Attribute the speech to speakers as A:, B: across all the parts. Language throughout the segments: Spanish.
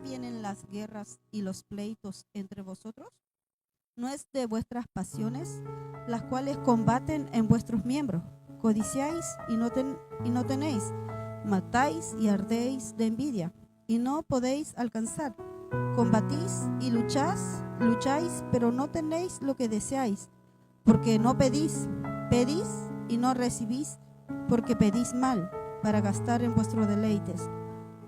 A: vienen las guerras y los pleitos entre vosotros? ¿No es de vuestras pasiones, las cuales combaten en vuestros miembros? Codiciáis y no tenéis, matáis y ardéis de envidia, y no podéis alcanzar. Combatís y lucháis, pero no tenéis lo que deseáis, porque no pedís. Pedís y no recibís, porque pedís mal, para gastar en vuestros deleites.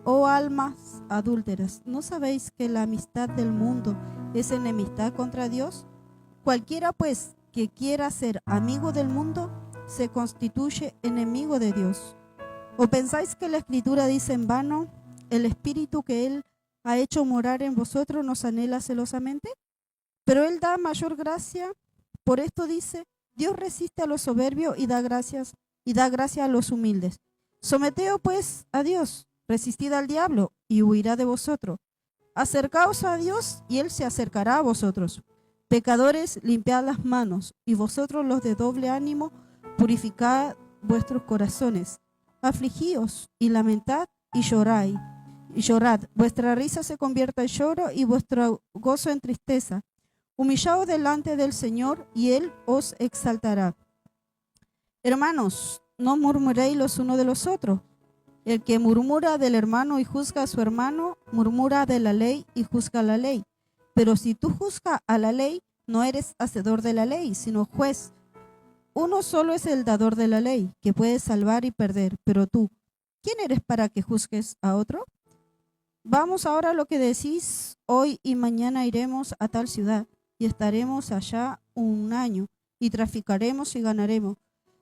A: Oh almas adúlteras, ¿no sabéis que la amistad del mundo es enemistad contra Dios? Cualquiera pues que quiera ser amigo del mundo se constituye enemigo de Dios. ¿O pensáis que la Escritura dice en vano, el Espíritu que Él ha hecho morar en vosotros nos anhela celosamente? Pero Él da mayor gracia. Por esto dice, Dios resiste a los soberbios y da gracia a los humildes. Someteos pues a Dios, resistid al diablo y huirá de vosotros. Acercaos a Dios y Él se acercará a vosotros. Pecadores, limpiad las manos, y vosotros los de doble ánimo, purificad vuestros corazones. Afligíos y lamentad y llorad. Vuestra risa se convierta en lloro y vuestro gozo en tristeza. Humillaos delante del Señor y Él os exaltará. Hermanos, no murmuréis los unos de los otros. El que murmura del hermano y juzga a su hermano, murmura de la ley y juzga la ley. Pero si tú juzgas a la ley, no eres hacedor de la ley, sino juez. Uno solo es el dador de la ley, que puede salvar y perder. Pero tú, ¿quién eres para que juzgues a otro? Vamos ahora a lo que decís, hoy y mañana iremos a tal ciudad, y estaremos allá un año, y traficaremos y ganaremos.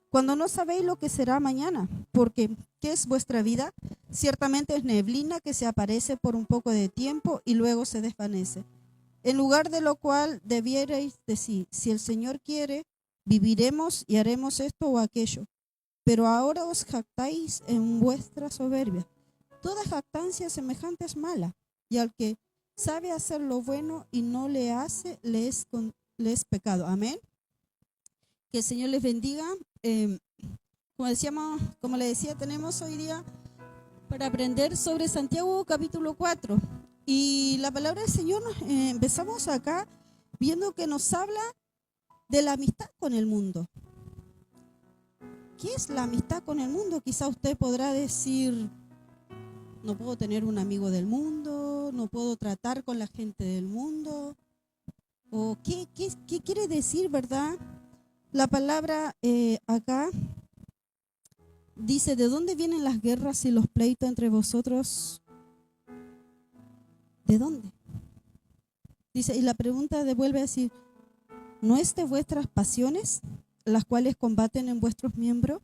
A: Cuando no sabéis lo que será mañana, porque ¿qué es vuestra vida? Ciertamente es neblina que se aparece por un poco de tiempo y luego se desvanece. En lugar de lo cual debierais decir, si el Señor quiere, viviremos y haremos esto o aquello. Pero ahora os jactáis en vuestra soberbia. Toda jactancia semejante es mala, y al que sabe hacer lo bueno y no le hace, le es pecado. Amén. Que el Señor les bendiga. Como le decía, tenemos hoy día para aprender sobre Santiago capítulo 4. Y la palabra del Señor, empezamos acá viendo que nos habla de la amistad con el mundo. ¿Qué es la amistad con el mundo? Quizá usted podrá decir, no puedo tener un amigo del mundo, no puedo tratar con la gente del mundo. ¿O qué quiere decir, verdad? La palabra acá dice, ¿de dónde vienen las guerras y los pleitos entre vosotros? ¿De dónde? Dice, y la pregunta devuelve a decir, ¿no es de vuestras pasiones, las cuales combaten en vuestros miembros?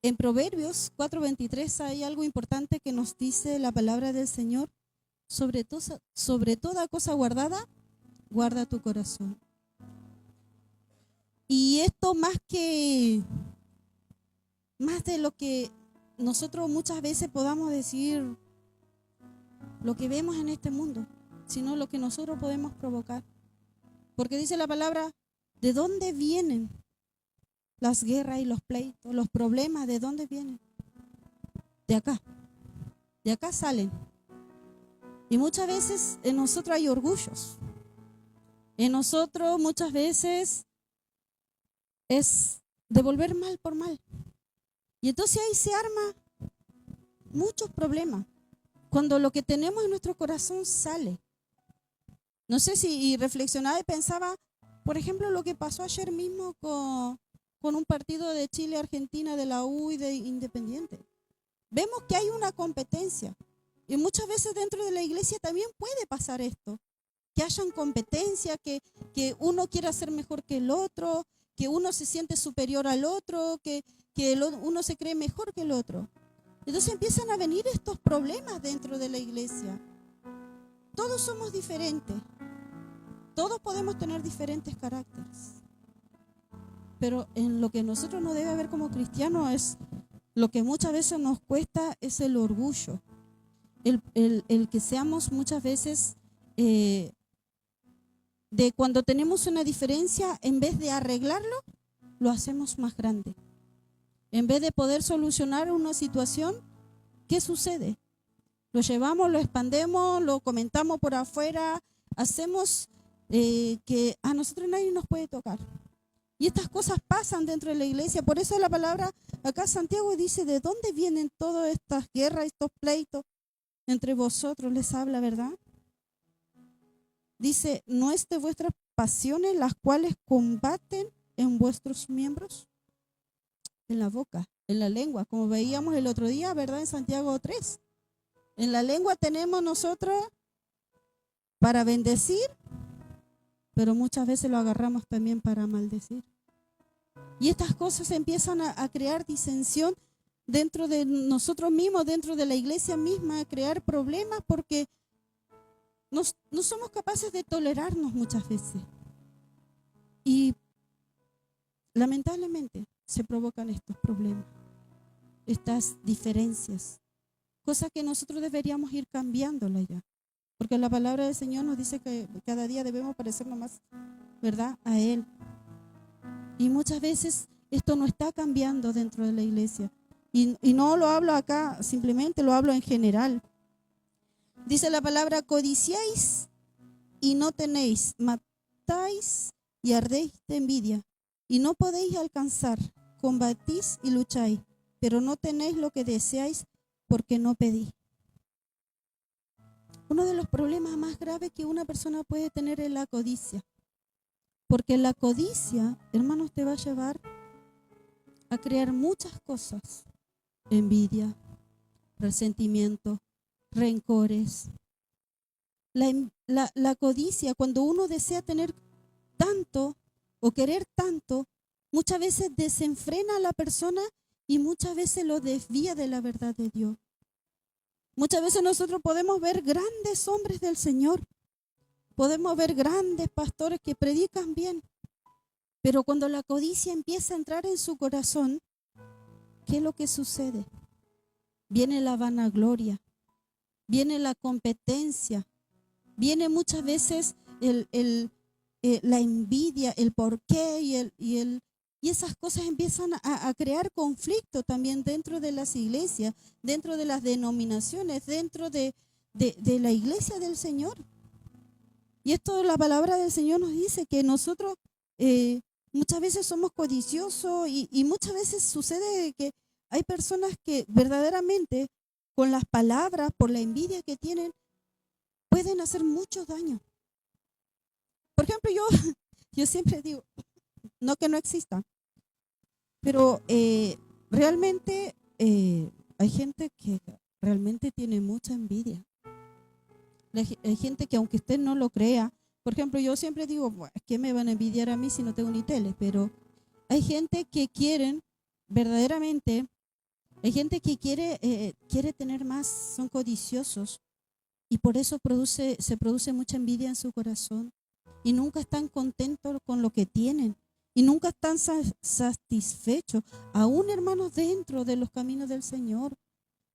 A: En Proverbios 4:23 hay algo importante que nos dice la palabra del Señor. Sobre toda cosa guardada, guarda tu corazón. Y esto más de lo que nosotros muchas veces podamos decir, lo que vemos en este mundo, sino lo que nosotros podemos provocar. Porque dice la palabra, ¿de dónde vienen las guerras y los pleitos, los problemas? ¿De dónde vienen? De acá salen. Y muchas veces en nosotros hay orgullos. En nosotros muchas veces es devolver mal por mal. Y entonces ahí se arma muchos problemas. Cuando lo que tenemos en nuestro corazón sale. No sé si reflexionaba y pensaba, por ejemplo, lo que pasó ayer mismo con un partido de Chile-Argentina, de la U y de Independiente. Vemos que hay una competencia. Y muchas veces dentro de la iglesia también puede pasar esto. Que hayan competencia, que uno quiera ser mejor que el otro, que uno se siente superior al otro, que uno se cree mejor que el otro. Entonces empiezan a venir estos problemas dentro de la iglesia. Todos somos diferentes. Todos podemos tener diferentes caracteres. Pero en lo que nosotros no debe haber como cristianos es lo que muchas veces nos cuesta es el orgullo. El que seamos muchas veces de cuando tenemos una diferencia, en vez de arreglarlo, lo hacemos más grande. En vez de poder solucionar una situación, ¿qué sucede? Lo llevamos, lo expandemos, lo comentamos por afuera, hacemos que a nosotros nadie nos puede tocar. Y estas cosas pasan dentro de la iglesia. Por eso la palabra, acá Santiago dice, ¿de dónde vienen todas estas guerras, estos pleitos entre vosotros? Les habla, ¿verdad? Dice, ¿no es de vuestras pasiones las cuales combaten en vuestros miembros? En la boca, en la lengua, como veíamos el otro día, ¿verdad? En Santiago 3. En la lengua tenemos nosotros para bendecir, pero muchas veces lo agarramos también para maldecir. Y estas cosas empiezan a crear disensión dentro de nosotros mismos, dentro de la iglesia misma, a crear problemas porque no somos capaces de tolerarnos muchas veces. Y lamentablemente se provocan estos problemas, estas diferencias, cosas que nosotros deberíamos ir cambiándolas ya. Porque la palabra del Señor nos dice que cada día debemos parecernos más, ¿verdad?, a Él. Y muchas veces esto no está cambiando dentro de la iglesia. Y no lo hablo acá, simplemente lo hablo en general. Dice la palabra, codiciáis y no tenéis, matáis y ardéis de envidia y no podéis alcanzar, combatís y lucháis, pero no tenéis lo que deseáis porque no pedís. Uno de los problemas más graves que una persona puede tener es la codicia. Porque la codicia, hermanos, te va a llevar a crear muchas cosas. Envidia, resentimiento, rencores. La codicia, cuando uno desea tener tanto o querer tanto, muchas veces desenfrena a la persona y muchas veces lo desvía de la verdad de Dios. Muchas veces nosotros podemos ver grandes hombres del Señor, podemos ver grandes pastores que predican bien, pero cuando la codicia empieza a entrar en su corazón, ¿qué es lo que sucede? Viene la vanagloria, viene la competencia, viene muchas veces la envidia, el porqué y esas cosas empiezan a crear conflicto también dentro de las iglesias, dentro de las denominaciones, dentro de la iglesia del Señor. Y esto la palabra del Señor nos dice que nosotros muchas veces somos codiciosos y muchas veces sucede que hay personas que verdaderamente con las palabras, por la envidia que tienen, pueden hacer mucho daño. Por ejemplo, yo siempre digo, no que no exista, pero realmente hay gente que realmente tiene mucha envidia. Hay gente que aunque usted no lo crea, por ejemplo, yo siempre digo, ¿qué me van a envidiar a mí si no tengo ni tele? Pero hay gente que quieren, verdaderamente, hay gente que quiere tener más, son codiciosos y por eso se produce mucha envidia en su corazón y nunca están contentos con lo que tienen y nunca están satisfechos, aún hermanos dentro de los caminos del Señor.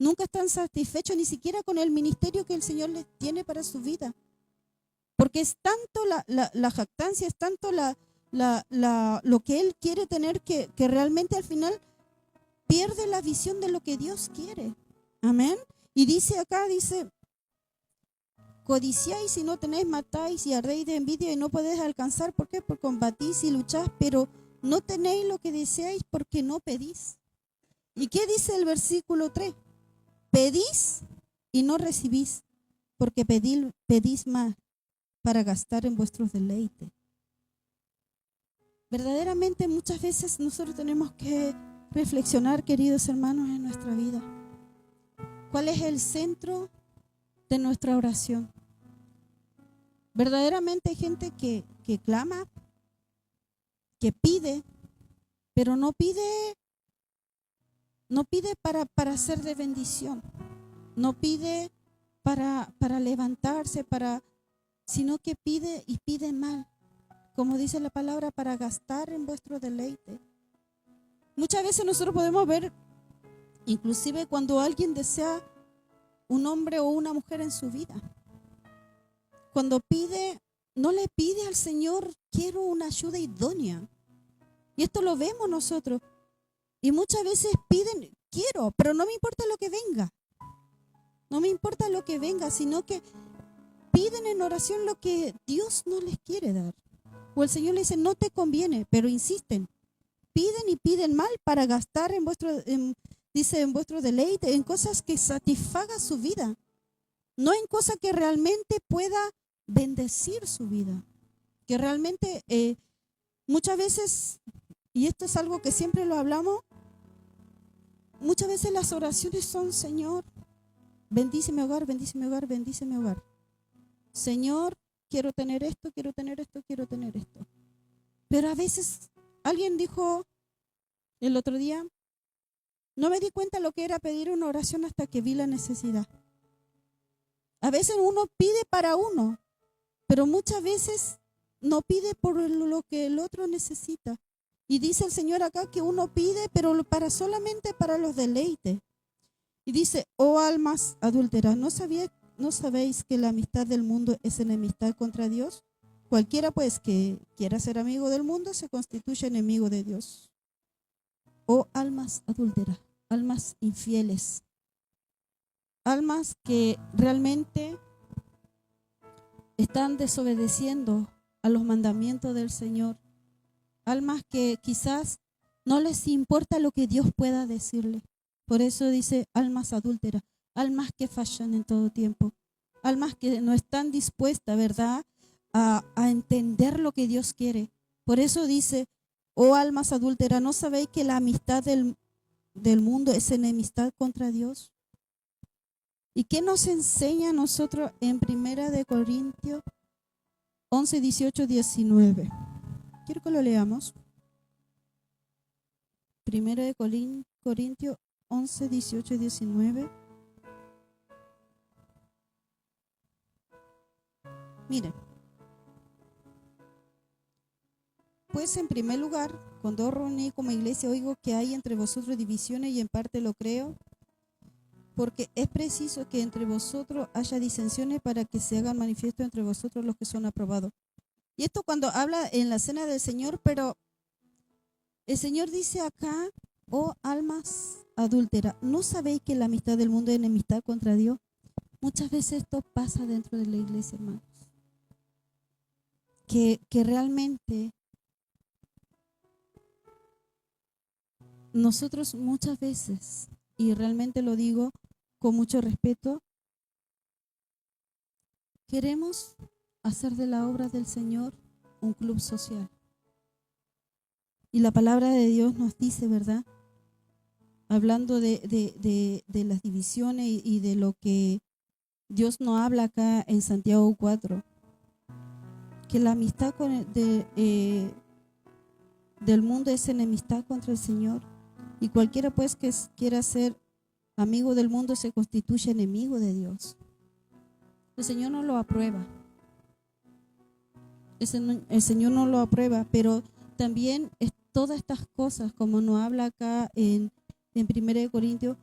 A: Nunca están satisfechos ni siquiera con el ministerio que el Señor les tiene para su vida. Porque es tanto la jactancia, es tanto lo que Él quiere tener que realmente al final pierde la visión de lo que Dios quiere. Amén. Y dice acá, dice, codiciáis y no tenéis, matáis y ardéis de envidia y no podéis alcanzar. ¿Por qué? Porque combatís y lucháis, pero no tenéis lo que deseáis porque no pedís. ¿Y qué dice el versículo 3? Pedís y no recibís, porque pedís más para gastar en vuestros deleites. Verdaderamente muchas veces nosotros tenemos que reflexionar, queridos hermanos, en nuestra vida. ¿Cuál es el centro de nuestra oración? Verdaderamente hay gente que clama, que pide, pero no pide para ser de bendición, no pide para levantarse, sino que pide y pide mal, como dice la palabra, para gastar en vuestro deleite. Muchas veces nosotros podemos ver, inclusive cuando alguien desea un hombre o una mujer en su vida, cuando pide, no le pide al Señor, quiero una ayuda idónea. Y esto lo vemos nosotros. Y muchas veces piden, quiero, pero no me importa lo que venga. No me importa lo que venga, sino que piden en oración lo que Dios no les quiere dar. O el Señor le dice, no te conviene, pero insisten. Piden y piden mal para gastar dice, en vuestro deleite, en cosas que satisfagan su vida. No en cosas que realmente pueda bendecir su vida. Que realmente muchas veces, y esto es algo que siempre lo hablamos, muchas veces las oraciones son, Señor, bendice mi hogar, bendice mi hogar, bendice mi hogar. Señor, quiero tener esto, quiero tener esto, quiero tener esto. Pero a veces alguien dijo el otro día, no me di cuenta lo que era pedir una oración hasta que vi la necesidad. A veces uno pide para uno, pero muchas veces no pide por lo que el otro necesita. Y dice el Señor acá que uno pide, pero solamente para los deleites. Y dice, oh almas adúlteras, ¿no sabéis que la amistad del mundo es enemistad contra Dios? Cualquiera pues que quiera ser amigo del mundo se constituye enemigo de Dios. Oh almas adúlteras, almas infieles, almas que realmente están desobedeciendo a los mandamientos del Señor, almas que quizás no les importa lo que Dios pueda decirle. Por eso dice almas adúlteras, almas que fallan en todo tiempo, almas que no están dispuestas, ¿verdad?, a entender lo que Dios quiere. Por eso dice, oh almas adúlteras, ¿no sabéis que la amistad del mundo es enemistad contra Dios? ¿Y qué nos enseña a nosotros en 1 Corintios 11, 18, 19? Quiero que lo leamos. 1 Corintios 11, 18 y 19. Miren. Pues en primer lugar, cuando os reuní como iglesia, oigo que hay entre vosotros divisiones y en parte lo creo, porque es preciso que entre vosotros haya disensiones para que se hagan manifiesto entre vosotros los que son aprobados. Y esto cuando habla en la cena del Señor, pero el Señor dice acá, oh almas adúlteras, ¿no sabéis que la amistad del mundo es enemistad contra Dios? Muchas veces esto pasa dentro de la iglesia, hermanos. Que realmente nosotros muchas veces, y realmente lo digo con mucho respeto, queremos hacer de la obra del Señor un club social. Y la palabra de Dios nos dice, ¿verdad?, hablando de las divisiones y de lo que Dios nos habla acá en Santiago 4, que la amistad del mundo es enemistad contra el Señor. Y cualquiera pues que quiera ser amigo del mundo se constituye enemigo de Dios. El Señor no lo aprueba. El Señor no lo aprueba, pero también todas estas cosas, como nos habla acá en 1 Corintios,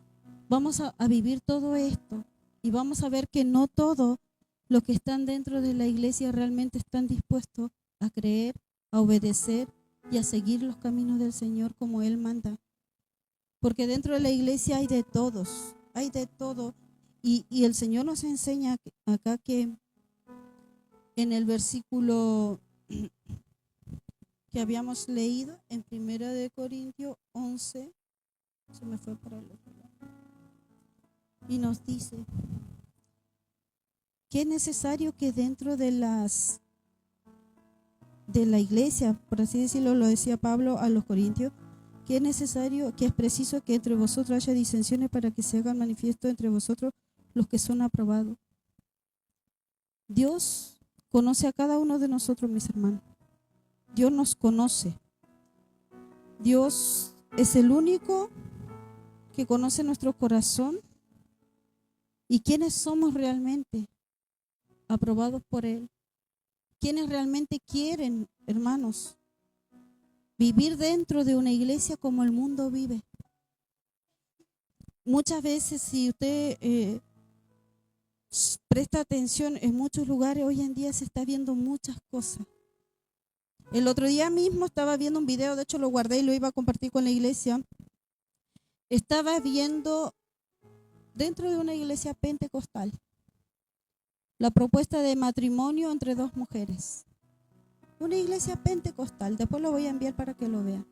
A: vamos a vivir todo esto y vamos a ver que no todos los que están dentro de la iglesia realmente están dispuestos a creer, a obedecer y a seguir los caminos del Señor como Él manda. Porque dentro de la iglesia hay de todos, hay de todo. Y el Señor nos enseña acá que en el versículo que habíamos leído en 1 Corintios 11, se me fue para el otro lado, y nos dice que es necesario que dentro de la iglesia, por así decirlo, lo decía Pablo a los Corintios, que es necesario, que es preciso que entre vosotros haya disensiones para que se hagan manifiesto entre vosotros los que son aprobados. Dios conoce a cada uno de nosotros, mis hermanos. Dios nos conoce. Dios es el único que conoce nuestro corazón y quiénes somos realmente aprobados por Él. Quienes realmente quieren, hermanos, vivir dentro de una iglesia como el mundo vive. Muchas veces, si usted presta atención, en muchos lugares hoy en día se está viendo muchas cosas. El otro día mismo estaba viendo un video, de hecho lo guardé y lo iba a compartir con la iglesia. Estaba viendo dentro de una iglesia pentecostal, la propuesta de matrimonio entre dos mujeres. Una iglesia pentecostal, después lo voy a enviar para que lo vean.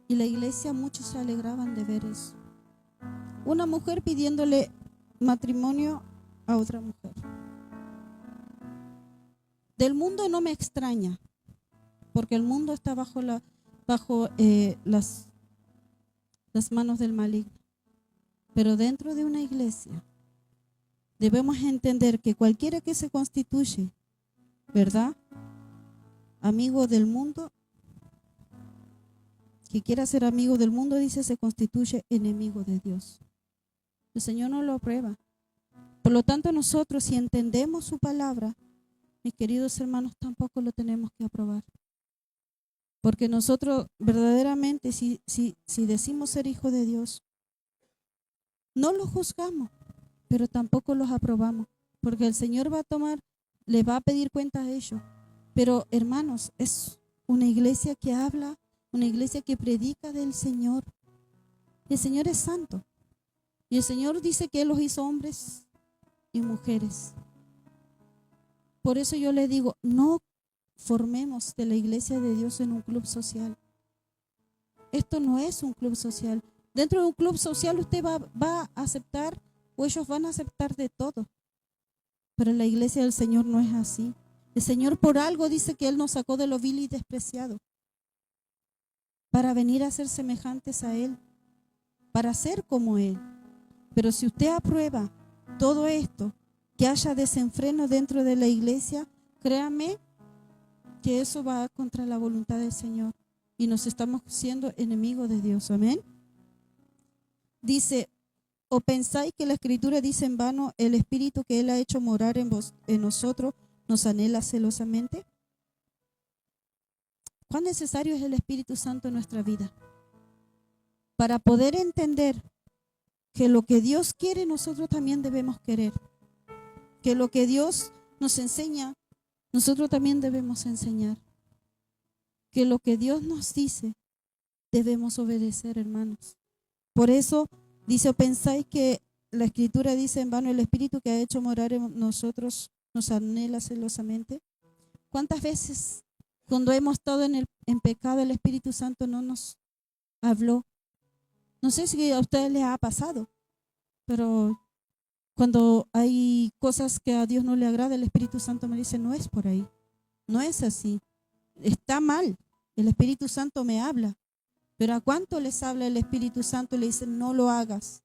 A: Y la iglesia, muchos se alegraban de ver eso. Una mujer pidiéndole matrimonio a otra mujer. Del mundo no me extraña, porque el mundo está bajo las manos del maligno. Pero dentro de una iglesia debemos entender que cualquiera que se constituye, ¿verdad?, amigo del mundo, que quiera ser amigo del mundo, dice, se constituye enemigo de Dios. El Señor no lo aprueba. Por lo tanto, nosotros, si entendemos su palabra, mis queridos hermanos, tampoco lo tenemos que aprobar. Porque nosotros verdaderamente, si decimos ser hijos de Dios, no los juzgamos, pero tampoco los aprobamos. Porque el Señor les va a pedir cuenta a ellos. Pero hermanos, es una iglesia que habla, una iglesia que predica del Señor. El Señor es santo. Y el Señor dice que Él los hizo hombres y mujeres. Por eso yo le digo, no formemos de la iglesia de Dios en un club social. Esto no es un club social. Dentro de un club social usted va a aceptar, o ellos van a aceptar de todo. Pero la iglesia del Señor no es así. El Señor por algo dice que Él nos sacó de lo vil y despreciado para venir a ser semejantes a Él, para ser como Él. Pero si usted aprueba todo esto, que haya desenfreno dentro de la iglesia, créame que eso va contra la voluntad del Señor y nos estamos siendo enemigos de Dios. Amén. Dice, ¿o pensáis que la Escritura dice en vano, el Espíritu que Él ha hecho morar en nosotros nos anhela celosamente? ¿Cuán necesario es el Espíritu Santo en nuestra vida? Para poder entender que lo que Dios quiere, nosotros también debemos querer. Que lo que Dios nos enseña, nosotros también debemos enseñar. Que lo que Dios nos dice, debemos obedecer, hermanos. Por eso dice, ¿o pensáis que la Escritura dice en vano, el Espíritu que ha hecho morar en nosotros nos anhela celosamente? ¿Cuántas veces cuando hemos estado en pecado el Espíritu Santo no nos habló? No sé si a ustedes les ha pasado, pero cuando hay cosas que a Dios no le agrada, el Espíritu Santo me dice, no es por ahí, no es así, está mal. El Espíritu Santo me habla, pero ¿a cuánto les habla el Espíritu Santo? Le dice, no lo hagas,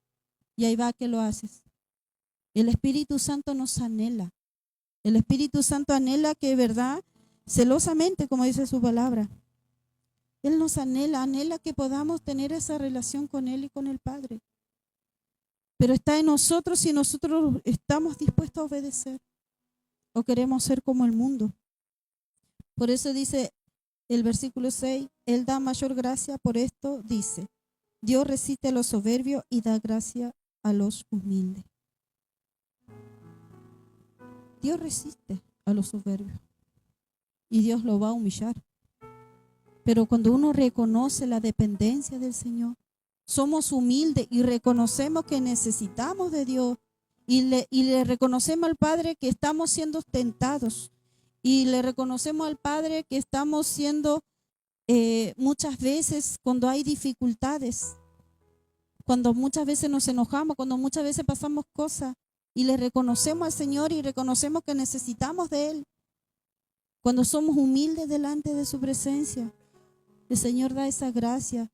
A: y ahí va que lo haces. El Espíritu Santo nos anhela. El Espíritu Santo anhela que, verdad, celosamente, como dice su palabra, Él nos anhela que podamos tener esa relación con Él y con el Padre. Pero está en nosotros si nosotros estamos dispuestos a obedecer o queremos ser como el mundo. Por eso dice el versículo 6, Él da mayor gracia, por esto dice, Dios resiste a los soberbios y da gracia a los humildes. Dios resiste a los soberbios y Dios lo va a humillar. Pero cuando uno reconoce la dependencia del Señor, somos humildes y reconocemos que necesitamos de Dios y le reconocemos al Padre que estamos siendo tentados y le reconocemos al Padre que estamos siendo muchas veces cuando hay dificultades, cuando muchas veces nos enojamos, cuando muchas veces pasamos cosas y le reconocemos al Señor y reconocemos que necesitamos de Él. Cuando somos humildes delante de su presencia, el Señor da esa gracia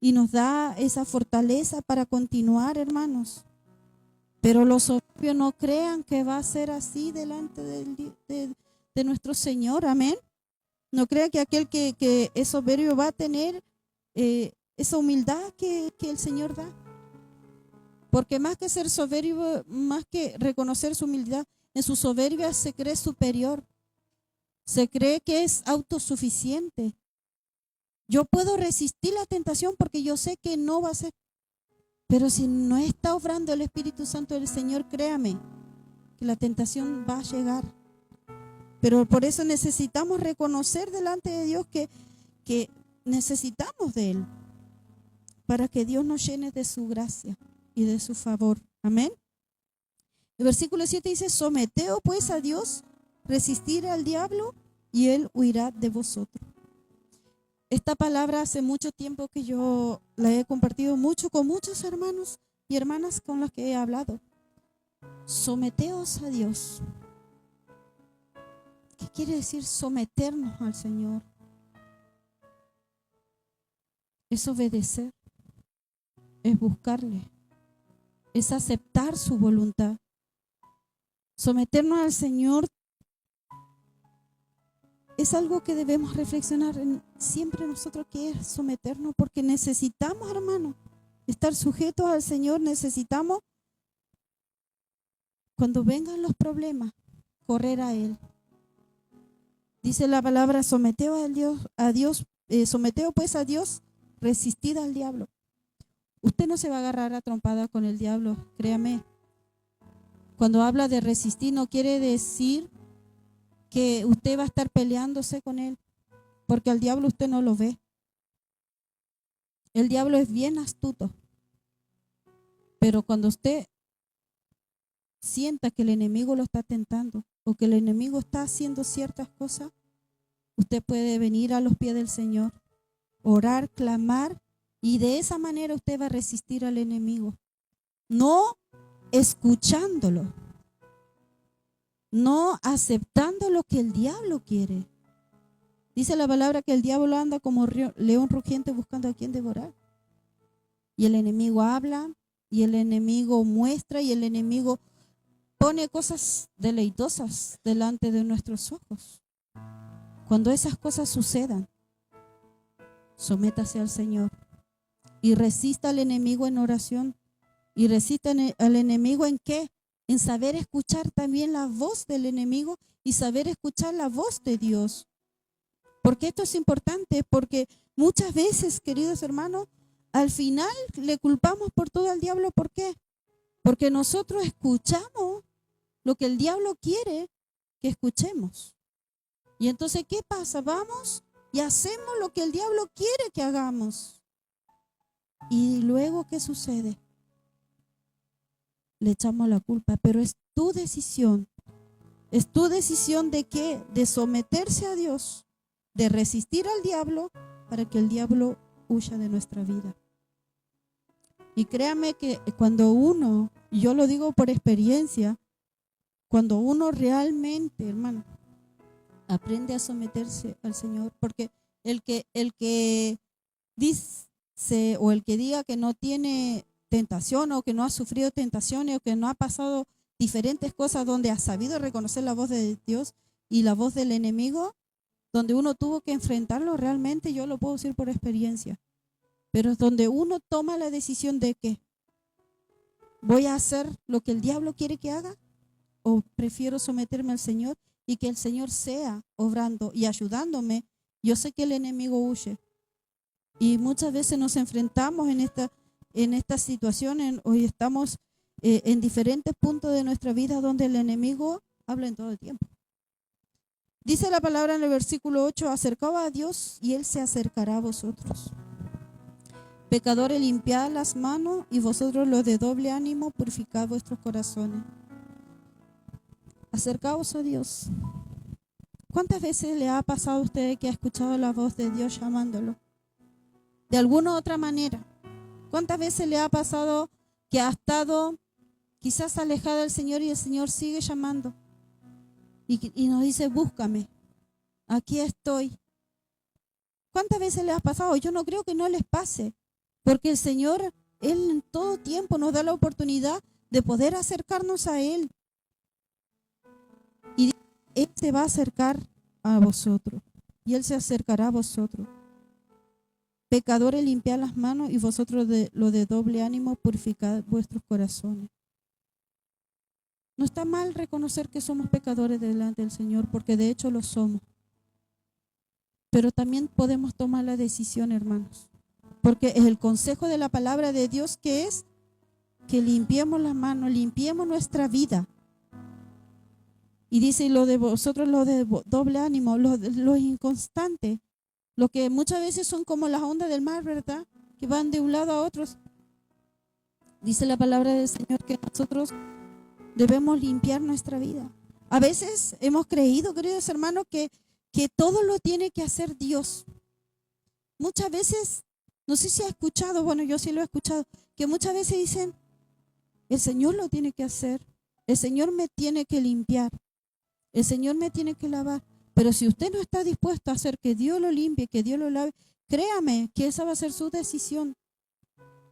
A: y nos da esa fortaleza para continuar, hermanos. Pero los soberbios no crean que va a ser así delante de nuestro Señor, amén. No crean que aquel que es soberbio va a tener esa humildad que el Señor da. Porque más que ser soberbio, más que reconocer su humildad, en su soberbia se cree superior. Se cree que es autosuficiente. Yo puedo resistir la tentación porque yo sé que no va a ser. Pero si no está obrando el Espíritu Santo del Señor, créame que la tentación va a llegar. Pero por eso necesitamos reconocer delante de Dios que necesitamos de Él. para que Dios nos llene de su gracia y de su favor. Amén. El versículo 7 dice: someteos pues a Dios, resistir al diablo y él huirá de vosotros. Esta palabra hace mucho tiempo que yo la he compartido mucho con muchos hermanos y hermanas con los que he hablado. Someteos a Dios. ¿Qué quiere decir someternos al Señor? Es obedecer, es buscarle, es aceptar su voluntad. Someternos al Señor es algo que debemos reflexionar en siempre nosotros, que es someternos, porque necesitamos, hermano, estar sujetos al Señor. Necesitamos, cuando vengan los problemas, correr a Él. Dice la palabra: someteos a Dios, someteos pues a Dios, resistid al diablo. Usted no se va a agarrar a trompada con el diablo, créame. Cuando habla de resistir, no quiere decir que usted va a estar peleándose con él, porque al diablo usted no lo ve. El diablo es bien astuto, pero cuando usted sienta que el enemigo lo está tentando o que el enemigo está haciendo ciertas cosas, usted puede venir a los pies del Señor, orar, clamar, y de esa manera usted va a resistir al enemigo. No escuchándolo, no aceptando lo que el diablo quiere. Dice la palabra que el diablo anda como león rugiente buscando a quien devorar. Y el enemigo habla, y el enemigo muestra, y el enemigo pone cosas deleitosas delante de nuestros ojos. Cuando esas cosas sucedan, sométase al Señor y resista al enemigo en oración. Y resista al enemigo ¿en qué? En saber escuchar también la voz del enemigo y saber escuchar la voz de Dios. Porque esto es importante, porque muchas veces, queridos hermanos, al final le culpamos por todo al diablo. ¿Por qué? Porque nosotros escuchamos lo que el diablo quiere que escuchemos. Y entonces, ¿qué pasa? Vamos y hacemos lo que el diablo quiere que hagamos. Y luego, ¿qué sucede? Le echamos la culpa, pero es tu decisión. Es tu decisión de qué, de someterse a Dios, de resistir al diablo para que el diablo huya de nuestra vida. Y créame que cuando uno, yo lo digo por experiencia, cuando uno realmente, hermano, aprende a someterse al Señor, porque el que dice o el que diga que no tiene tentación o que no ha sufrido tentaciones o que no ha pasado diferentes cosas donde ha sabido reconocer la voz de Dios y la voz del enemigo, donde uno tuvo que enfrentarlo realmente, yo lo puedo decir por experiencia, pero es donde uno toma la decisión de que voy a hacer lo que el diablo quiere que haga o prefiero someterme al Señor y que el Señor sea obrando y ayudándome. Yo sé que el enemigo huye y muchas veces nos enfrentamos en esta situación. Hoy estamos en diferentes puntos de nuestra vida donde el enemigo habla en todo el tiempo. Dice la palabra en el versículo 8: acercaos a Dios y Él se acercará a vosotros. Pecadores, limpiad las manos, y vosotros los de doble ánimo, purificad vuestros corazones. Acercaos a Dios. ¿Cuántas veces le ha pasado a usted que ha escuchado la voz de Dios llamándolo? De alguna u otra manera. ¿Cuántas veces le ha pasado que ha estado quizás alejada del Señor y el Señor sigue llamando? Y nos dice: búscame, aquí estoy. ¿Cuántas veces les ha pasado? Yo no creo que no les pase, porque el Señor, Él en todo tiempo nos da la oportunidad de poder acercarnos a Él. Y Él se va a acercar a vosotros, y Él se acercará a vosotros. Pecadores, limpiad las manos, y vosotros los de doble ánimo, purificad vuestros corazones. No está mal reconocer que somos pecadores delante del Señor, porque de hecho lo somos. Pero también podemos tomar la decisión, hermanos, porque es el consejo de la palabra de Dios, que es que limpiemos las manos, limpiemos nuestra vida. Y dice: lo de vosotros, los de doble ánimo, los inconstantes, los que muchas veces son como las ondas del mar, ¿verdad? que van de un lado a otro. Dice la palabra del Señor que nosotros debemos limpiar nuestra vida. A veces hemos creído, queridos hermanos, que todo lo tiene que hacer Dios. Muchas veces, no sé si ha escuchado, bueno, yo sí lo he escuchado, que muchas veces dicen, el Señor lo tiene que hacer, el Señor me tiene que limpiar, el Señor me tiene que lavar. Pero si usted no está dispuesto a hacer que Dios lo limpie, que Dios lo lave, créame que esa va a ser su decisión.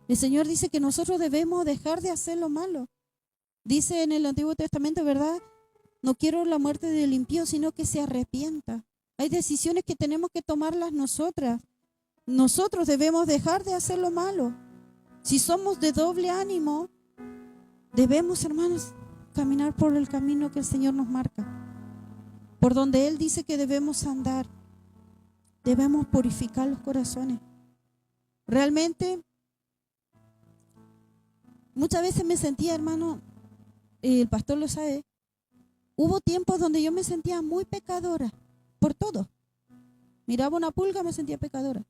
A: El Señor dice que nosotros debemos dejar de hacer lo malo. Dice en el Antiguo Testamento, ¿verdad? No quiero la muerte del impío, sino que se arrepienta. Hay decisiones que tenemos que tomarlas nosotras. Nosotros debemos dejar de hacer lo malo. Si somos de doble ánimo, debemos, hermanos, caminar por el camino que el Señor nos marca, por donde Él dice que debemos andar. Debemos purificar los corazones. Realmente, muchas veces me sentía, hermano, el pastor lo sabe, hubo tiempos donde yo me sentía muy pecadora por todo. Miraba una pulga, me sentía pecadora.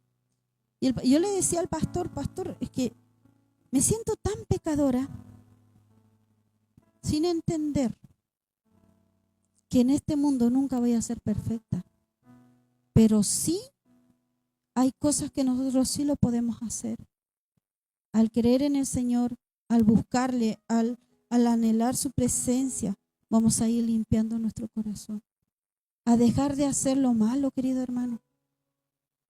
A: Y yo le decía al pastor, es que me siento tan pecadora sin entender que en este mundo nunca voy a ser perfecta. Pero sí hay cosas que nosotros sí lo podemos hacer. Al creer en el Señor, al buscarle, al anhelar su presencia, vamos a ir limpiando nuestro corazón. A dejar de hacer lo malo, querido hermano.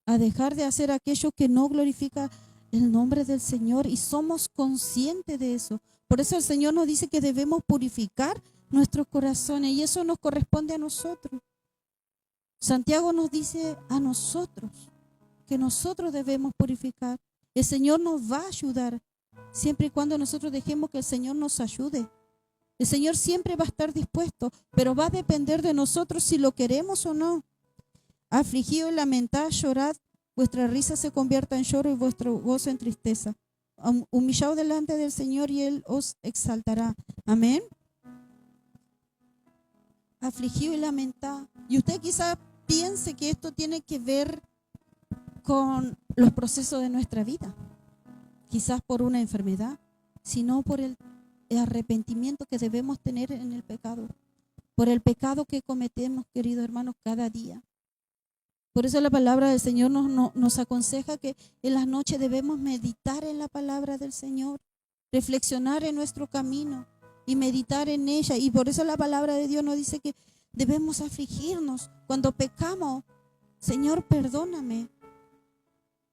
A: A dejar de hacer aquello que no glorifica el nombre del Señor, y somos conscientes de eso. Por eso el Señor nos dice que debemos purificar nuestros corazones, y eso nos corresponde a nosotros. Santiago nos dice a nosotros que nosotros debemos purificar. El Señor nos va a ayudar siempre y cuando nosotros dejemos que el Señor nos ayude. El Señor siempre va a estar dispuesto, pero va a depender de nosotros si lo queremos o no. Afligido y lamentad, llorad, vuestra risa se convierta en lloro y vuestro gozo en tristeza. Humillaos delante del Señor y Él os exaltará. Amén. Afligido y lamentad. Y usted quizás piense que esto tiene que ver con los procesos de nuestra vida. Quizás por una enfermedad, sino por el arrepentimiento que debemos tener en el pecado. Por el pecado que cometemos, queridos hermanos, cada día. Por eso la palabra del Señor nos aconseja que en las noches debemos meditar en la palabra del Señor, reflexionar en nuestro camino y meditar en ella. Y por eso la palabra de Dios nos dice que debemos afligirnos cuando pecamos. Señor, perdóname.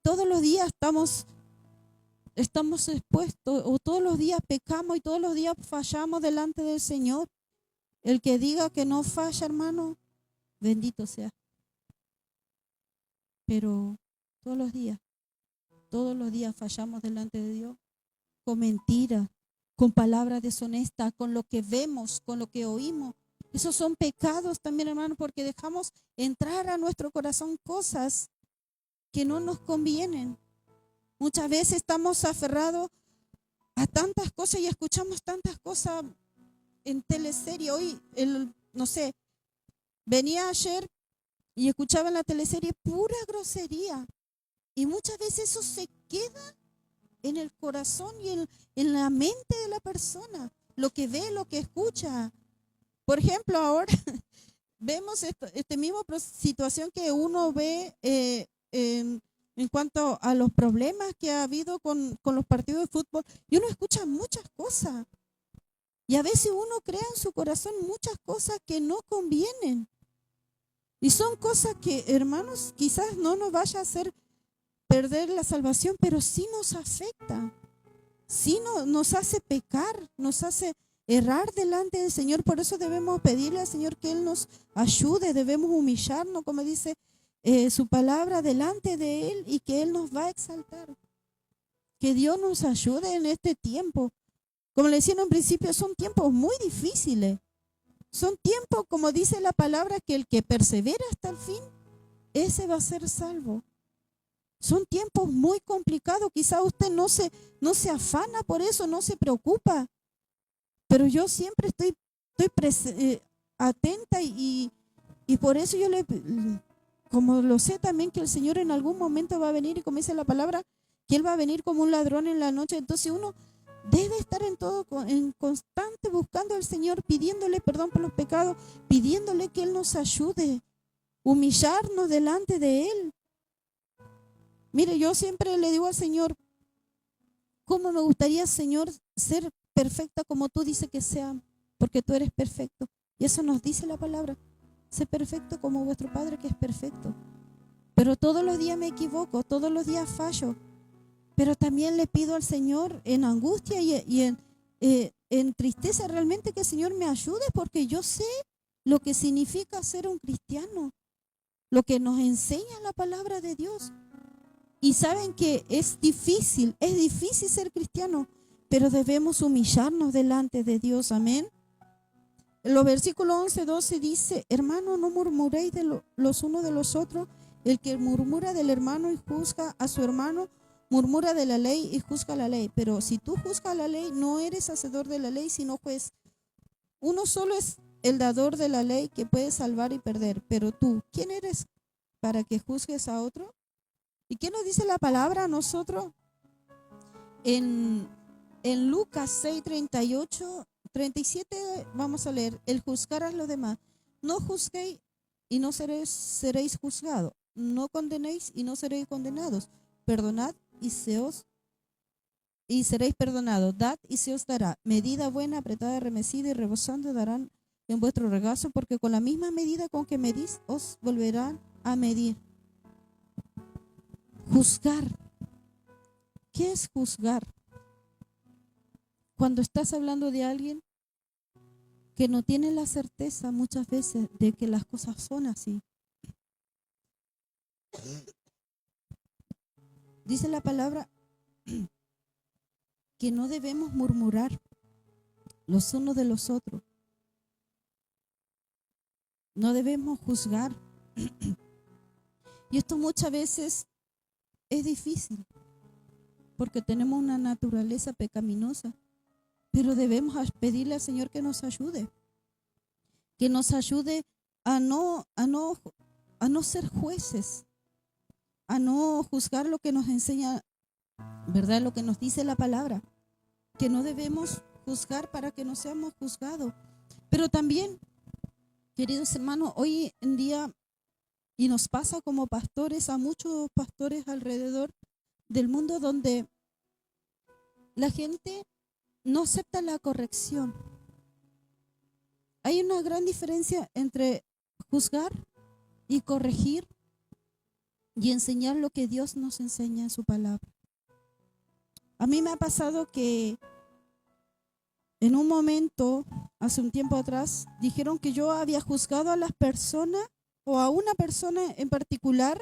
A: Todos los días estamos expuestos, o todos los días pecamos y todos los días fallamos delante del Señor. El que diga que no falla, hermano, bendito sea. Pero todos los días fallamos delante de Dios, con mentiras, con palabras deshonestas, con lo que vemos, con lo que oímos. Esos son pecados también, hermano, porque dejamos entrar a nuestro corazón cosas que no nos convienen. Muchas veces estamos aferrados a tantas cosas y escuchamos tantas cosas en teleserie. Hoy, no sé, venía ayer y escuchaba en la teleserie pura grosería. Y muchas veces eso se queda en el corazón y en la mente de la persona. Lo que ve, lo que escucha. Por ejemplo, ahora vemos esta misma situación que uno ve en cuanto a los problemas que ha habido con los partidos de fútbol. Y uno escucha muchas cosas. Y a veces uno crea en su corazón muchas cosas que no convienen. Y son cosas que, hermanos, quizás no nos vaya a hacer perder la salvación, pero sí nos afecta. Sí nos hace pecar, nos hace errar delante del Señor. Por eso debemos pedirle al Señor que Él nos ayude. Debemos humillarnos, como dice su palabra, delante de Él, y que Él nos va a exaltar. Que Dios nos ayude en este tiempo. Como le decía en un principio, son tiempos muy difíciles. Son tiempos, como dice la palabra, que el que persevera hasta el fin, ese va a ser salvo. Son tiempos muy complicados. Quizá usted no se afana por eso, no se preocupa. Pero yo siempre estoy atenta y por eso yo como lo sé también que el Señor en algún momento va a venir, y como dice la palabra, que Él va a venir como un ladrón en la noche. Entonces uno debe estar en constante buscando al Señor, pidiéndole perdón por los pecados, pidiéndole que Él nos ayude, humillarnos delante de Él. Mire, yo siempre le digo al Señor, ¿cómo me gustaría, Señor, ser perfecta como tú dices que sea? Porque tú eres perfecto. Y eso nos dice la palabra. Sé perfecto como vuestro Padre que es perfecto. Pero todos los días me equivoco, todos los días fallo. Pero también le pido al Señor en angustia y en tristeza realmente que el Señor me ayude, porque yo sé lo que significa ser un cristiano, lo que nos enseña la palabra de Dios. Y saben que es difícil ser cristiano, pero debemos humillarnos delante de Dios. Amén. En los versículos 11, 12 dice: hermano, no murmuréis de los unos de los otros. El que murmura del hermano y juzga a su hermano, murmura de la ley y juzga la ley. Pero si tú juzgas la ley, no eres hacedor de la ley, sino juez. Uno solo es el dador de la ley, que puede salvar y perder. Pero tú, ¿quién eres para que juzgues a otro? ¿Y qué nos dice la palabra a nosotros? En Lucas 6, 38, 37 vamos a leer: el juzgar a los demás. No juzguéis y no seréis juzgados. No condenéis y no seréis condenados. Perdonad y seréis perdonados. Dad y se os dará. Medida buena, apretada, remecida y rebosando darán en vuestro regazo, porque con la misma medida con que medís os volverán a medir. Juzgar. ¿Qué es juzgar? Cuando estás hablando de alguien que no tiene la certeza muchas veces de que las cosas son así. Dice la palabra que no debemos murmurar los unos de los otros. No debemos juzgar. Y esto muchas veces es difícil porque tenemos una naturaleza pecaminosa. Pero debemos pedirle al Señor que nos ayude a no ser jueces, a no juzgar lo que nos enseña, ¿verdad? Lo que nos dice la palabra, que no debemos juzgar para que no seamos juzgados. Pero también, queridos hermanos, hoy en día, y nos pasa como pastores, a muchos pastores alrededor del mundo, donde la gente no acepta la corrección. Hay una gran diferencia entre juzgar y corregir y enseñar lo que Dios nos enseña en su palabra. A mí me ha pasado que en un momento, hace un tiempo atrás, dijeron que yo había juzgado a las personas o a una persona en particular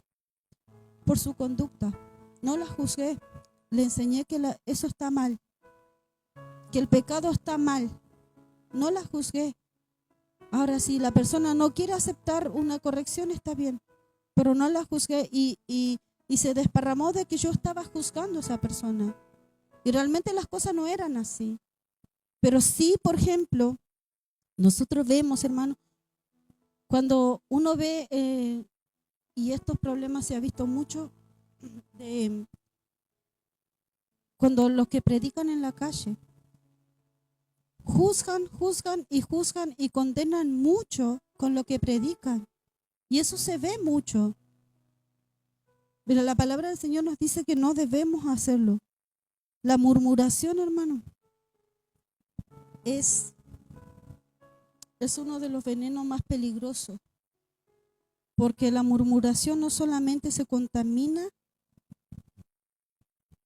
A: por su conducta. No la juzgué, le enseñé que eso está mal, que el pecado está mal. No la juzgué. Ahora, si la persona no quiere aceptar una corrección, está bien, pero no la juzgué y se desparramó de que yo estaba juzgando a esa persona. Y realmente las cosas no eran así. Pero sí, por ejemplo, nosotros vemos, hermano, cuando uno ve, y estos problemas se ha visto mucho, cuando los que predican en la calle juzgan y condenan mucho con lo que predican. Y eso se ve mucho. Pero la palabra del Señor nos dice que no debemos hacerlo. La murmuración, hermano, es uno de los venenos más peligrosos. Porque la murmuración no solamente se contamina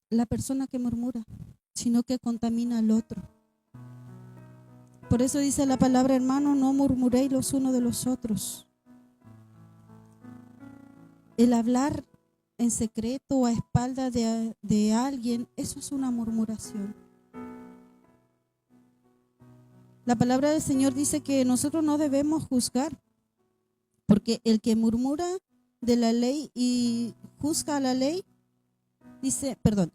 A: la persona que murmura, sino que contamina al otro. Por eso dice la palabra, hermano, no murmuréis los unos de los otros. El hablar en secreto o a espaldas de alguien, eso es una murmuración. La palabra del Señor dice que nosotros no debemos juzgar, porque el que murmura de la ley y juzga a la ley,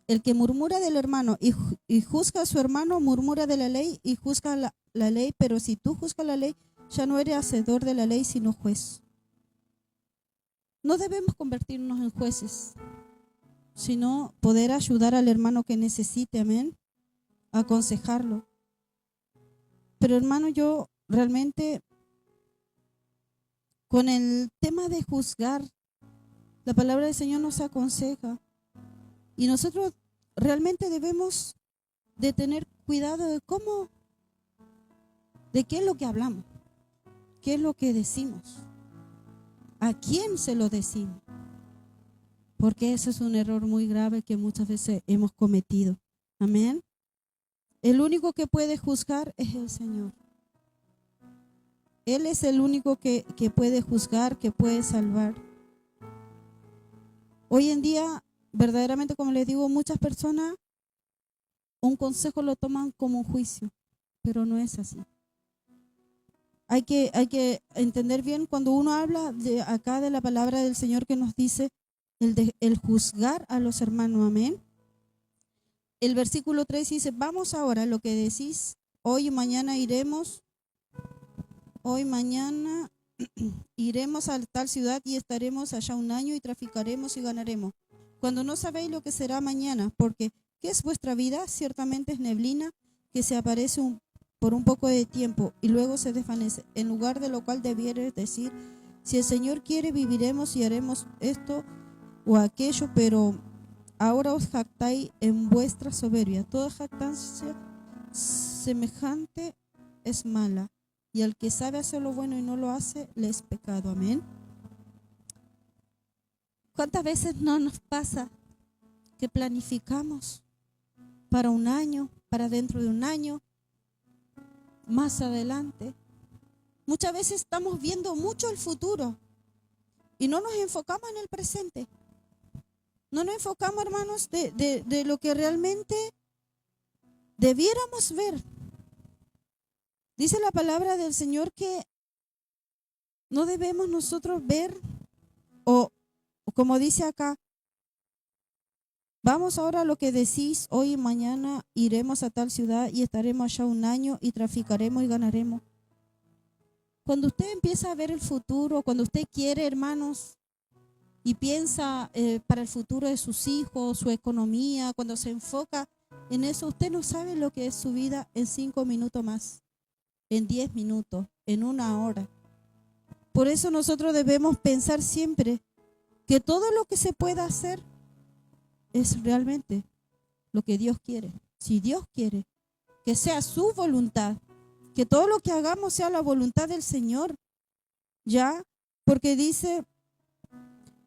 A: el que murmura del hermano y juzga a su hermano, murmura de la ley y juzga la ley, pero si tú juzgas la ley, ya no eres hacedor de la ley, sino juez. No debemos convertirnos en jueces, sino poder ayudar al hermano que necesite, amén, aconsejarlo. Pero hermano, yo realmente con el tema de juzgar, la palabra del Señor nos aconseja y nosotros realmente debemos de tener cuidado de de qué es lo que hablamos, qué es lo que decimos, a quién se lo decimos, porque ese es un error muy grave que muchas veces hemos cometido. Amén. El único que puede juzgar es el Señor. Él es el único que puede juzgar, que puede salvar. Hoy en día, verdaderamente, como les digo, muchas personas un consejo lo toman como un juicio, pero no es así. Hay que entender bien cuando uno habla de acá de la palabra del Señor que nos dice el juzgar a los hermanos, amén. El versículo 3 dice, vamos ahora, lo que decís, hoy y mañana iremos a tal ciudad y estaremos allá un año y traficaremos y ganaremos. Cuando no sabéis lo que será mañana, porque ¿qué es vuestra vida? Ciertamente es neblina que se aparece por un poco de tiempo y luego se desvanece. En lugar de lo cual debierais decir, si el Señor quiere, viviremos y haremos esto o aquello, pero ahora os jactáis en vuestra soberbia. Toda jactancia semejante es mala, y al que sabe hacer lo bueno y no lo hace, le es pecado. Amén. ¿Cuántas veces no nos pasa que planificamos para un año, para dentro de un año, más adelante? Muchas veces estamos viendo mucho el futuro y no nos enfocamos en el presente. No nos enfocamos, hermanos, de lo que realmente debiéramos ver. Dice la palabra del Señor que no debemos nosotros ver o como dice acá, vamos ahora a lo que decís, hoy y mañana iremos a tal ciudad y estaremos allá un año y traficaremos y ganaremos. Cuando usted empieza a ver el futuro, cuando usted quiere, hermanos, y piensa para el futuro de sus hijos, su economía, cuando se enfoca en eso, usted no sabe lo que es su vida en 5 minutos más, en 10 minutos, en 1 hora. Por eso nosotros debemos pensar siempre que todo lo que se pueda hacer es realmente lo que Dios quiere. Si Dios quiere, que sea su voluntad, que todo lo que hagamos sea la voluntad del Señor, ¿ya? Porque dice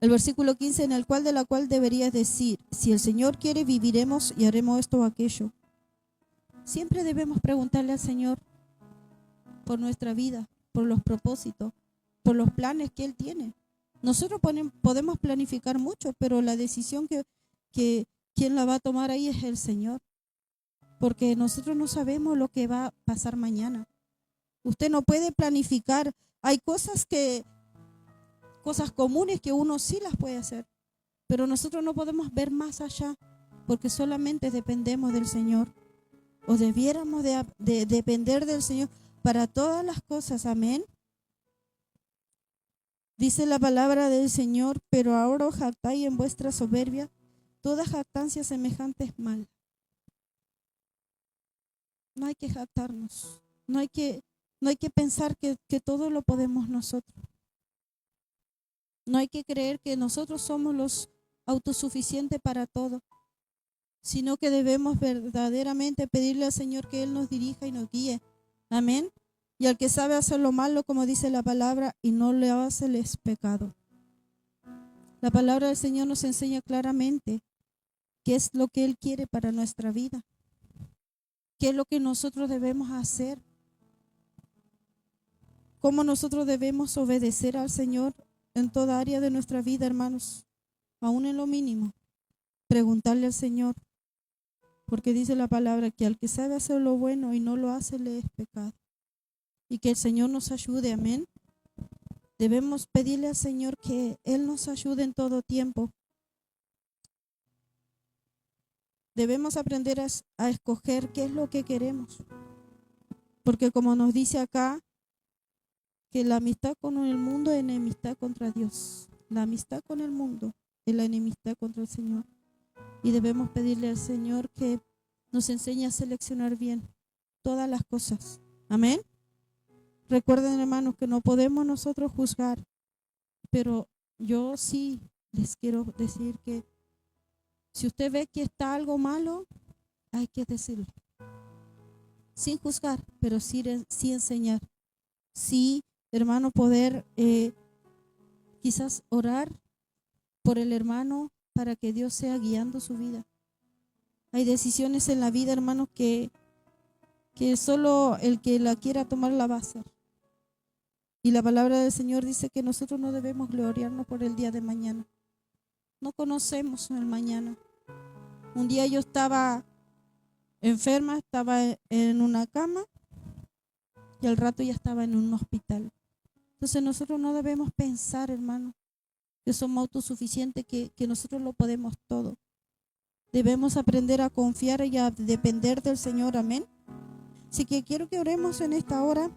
A: el versículo 15, en el cual de la cual deberías decir, si el Señor quiere, viviremos y haremos esto o aquello. Siempre debemos preguntarle al Señor por nuestra vida, por los propósitos, por los planes que Él tiene. Nosotros podemos planificar mucho, pero la decisión que quien la va a tomar ahí es el Señor, porque nosotros no sabemos lo que va a pasar mañana. Usted no puede planificar. Hay cosas comunes que uno sí las puede hacer, pero nosotros no podemos ver más allá, porque solamente dependemos del Señor, o debiéramos de depender del Señor para todas las cosas. Amén. Dice la palabra del Señor, pero ahora os jactáis en vuestra soberbia, toda jactancia semejante es mal. No hay que jactarnos, no hay que pensar que todo lo podemos nosotros. No hay que creer que nosotros somos los autosuficientes para todo, sino que debemos verdaderamente pedirle al Señor que Él nos dirija y nos guíe. Amén. Y al que sabe hacer lo malo, como dice la palabra, y no le hace, le es pecado. La palabra del Señor nos enseña claramente qué es lo que Él quiere para nuestra vida, qué es lo que nosotros debemos hacer, cómo nosotros debemos obedecer al Señor en toda área de nuestra vida, hermanos, aún en lo mínimo. Preguntarle al Señor, porque dice la palabra que al que sabe hacer lo bueno y no lo hace, le es pecado. Y que el Señor nos ayude, amén. Debemos pedirle al Señor que Él nos ayude en todo tiempo. Debemos aprender a escoger qué es lo que queremos. Porque como nos dice acá, que la amistad con el mundo es enemistad contra Dios. La amistad con el mundo es la enemistad contra el Señor. y debemos pedirle al Señor que nos enseñe a seleccionar bien todas las cosas. Amén. Recuerden, hermanos, que no podemos nosotros juzgar, pero yo sí les quiero decir que si usted ve que está algo malo, hay que decirlo. Sin juzgar, pero sí enseñar. Sí, hermano, poder quizás orar por el hermano para que Dios sea guiando su vida. Hay decisiones en la vida, hermano, que solo el que la quiera tomar la va a hacer. Y la palabra del Señor dice que nosotros no debemos gloriarnos por el día de mañana. No conocemos el mañana. Un día yo estaba enferma, estaba en una cama y al rato ya estaba en un hospital. Entonces nosotros no debemos pensar, hermano, que somos autosuficientes, que nosotros lo podemos todo. Debemos aprender a confiar y a depender del Señor. Amén. Así que quiero que oremos en esta hora.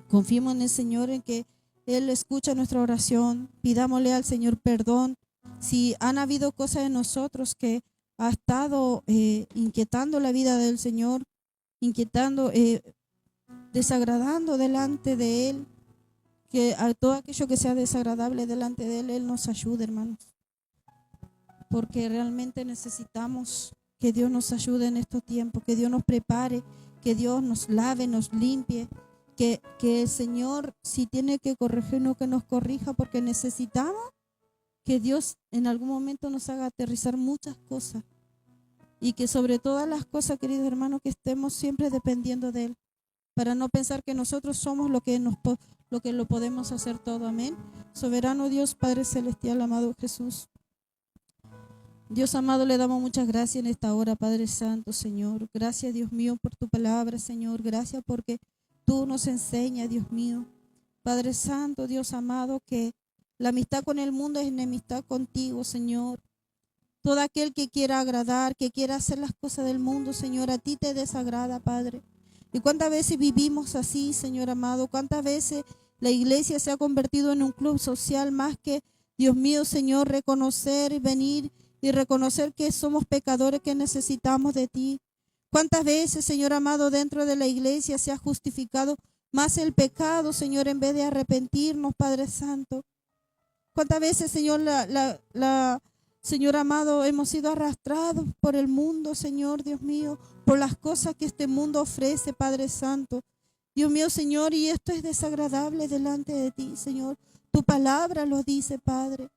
A: Confiemos en el Señor, en que Él escucha nuestra oración. Pidámosle al Señor perdón. Si han habido cosas en nosotros que ha estado inquietando la vida del Señor, inquietando, desagradando delante de Él, que a todo aquello que sea desagradable delante de Él, Él nos ayude, hermanos. Porque realmente necesitamos que Dios nos ayude en estos tiempos, que Dios nos prepare, que Dios nos lave, nos limpie, que el Señor, si tiene que corregirnos, que nos corrija, porque necesitamos que Dios en algún momento nos haga aterrizar muchas cosas y que sobre todas las cosas, queridos hermanos, que estemos siempre dependiendo de Él, para no pensar que nosotros somos lo que lo podemos hacer todo. Amén. Soberano Dios, Padre Celestial, amado Jesús. Dios amado, le damos muchas gracias en esta hora, Padre Santo, Señor. Gracias, Dios mío, por tu palabra, Señor. Gracias porque tú nos enseñas, Dios mío. Padre Santo, Dios amado, que la amistad con el mundo es enemistad contigo, Señor. Todo aquel que quiera agradar, que quiera hacer las cosas del mundo, Señor, a ti te desagrada, Padre. ¿Y cuántas veces vivimos así, Señor amado? ¿Cuántas veces la iglesia se ha convertido en un club social más que, Dios mío, Señor, reconocer y venir y reconocer que somos pecadores, que necesitamos de ti? ¿Cuántas veces, Señor amado, dentro de la iglesia se ha justificado más el pecado, Señor, en vez de arrepentirnos, Padre Santo? ¿Cuántas veces, Señor, Señor amado, hemos sido arrastrados por el mundo, Señor, Dios mío, por las cosas que este mundo ofrece, Padre Santo? Dios mío, Señor, y esto es desagradable delante de ti, Señor. Tu palabra lo dice, Padre.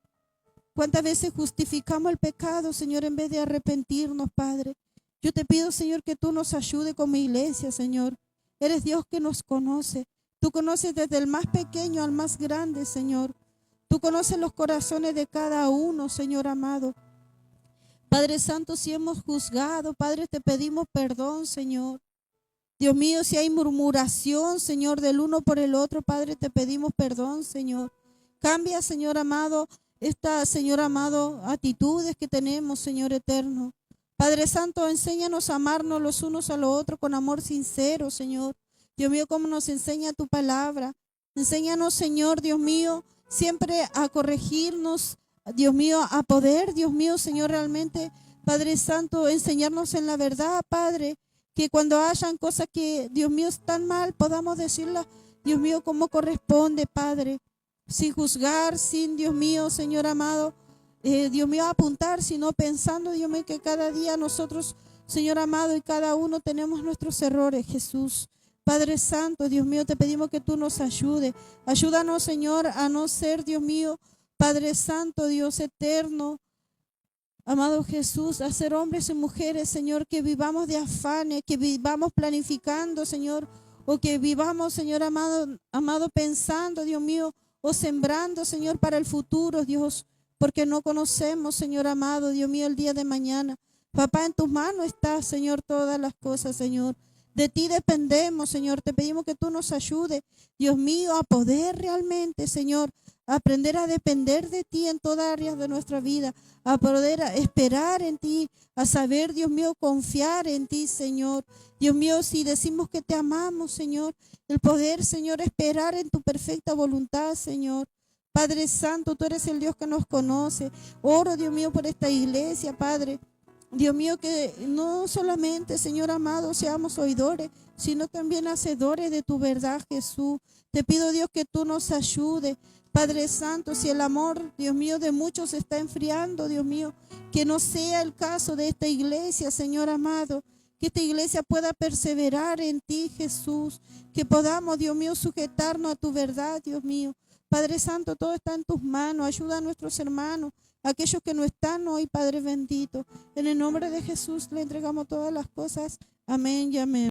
A: ¿Cuántas veces justificamos el pecado, Señor, en vez de arrepentirnos, Padre? Yo te pido, Señor, que tú nos ayudes como iglesia, Señor. Eres Dios que nos conoce. Tú conoces desde el más pequeño al más grande, Señor. Tú conoces los corazones de cada uno, Señor amado. Padre Santo, si hemos juzgado, Padre, te pedimos perdón, Señor. Dios mío, si hay murmuración, Señor, del uno por el otro, Padre, te pedimos perdón, Señor. Cambia, Señor amado, Señor amado, actitudes que tenemos, Señor eterno. Padre Santo, enséñanos a amarnos los unos a los otros con amor sincero, Señor. Dios mío, como nos enseña tu palabra. Enséñanos, Señor, Dios mío, siempre a corregirnos, Dios mío, a poder, Dios mío, Señor, realmente, Padre Santo, enseñarnos en la verdad, Padre, que cuando hayan cosas que, Dios mío, están mal, podamos decirlas, Dios mío, como corresponde, Padre, sin juzgar, sin, Dios mío, Señor amado, Dios mío, apuntar, sino pensando, Dios mío, que cada día nosotros, Señor amado, y cada uno tenemos nuestros errores, Jesús. Padre Santo, Dios mío, te pedimos que tú nos ayudes. Ayúdanos, Señor, a no ser, Dios mío, Padre Santo, Dios eterno, amado Jesús, a ser hombres y mujeres, Señor, que vivamos de afanes, que vivamos planificando, Señor, o que vivamos, Señor amado, pensando, Dios mío, o sembrando, Señor, para el futuro, Dios, porque no conocemos, Señor amado, Dios mío, el día de mañana. Papá, en tus manos está, Señor, todas las cosas, Señor. De ti dependemos, Señor. Te pedimos que tú nos ayudes, Dios mío, a poder realmente, Señor, aprender a depender de ti en todas áreas de nuestra vida, a poder esperar en ti, a saber, Dios mío, confiar en ti, Señor. Dios mío, si decimos que te amamos, Señor, el poder, Señor, esperar en tu perfecta voluntad, Señor. Padre Santo, tú eres el Dios que nos conoce. Oro, Dios mío, por esta iglesia, Padre. Dios mío, que no solamente, Señor amado, seamos oidores, sino también hacedores de tu verdad, Jesús. Te pido, Dios, que tú nos ayudes. Padre Santo, si el amor, Dios mío, de muchos se está enfriando, Dios mío, que no sea el caso de esta iglesia, Señor amado. Que esta iglesia pueda perseverar en ti, Jesús. Que podamos, Dios mío, sujetarnos a tu verdad, Dios mío. Padre Santo, todo está en tus manos. Ayuda a nuestros hermanos, aquellos que no están hoy, Padre bendito. En el nombre de Jesús le entregamos todas las cosas. Amén y amén.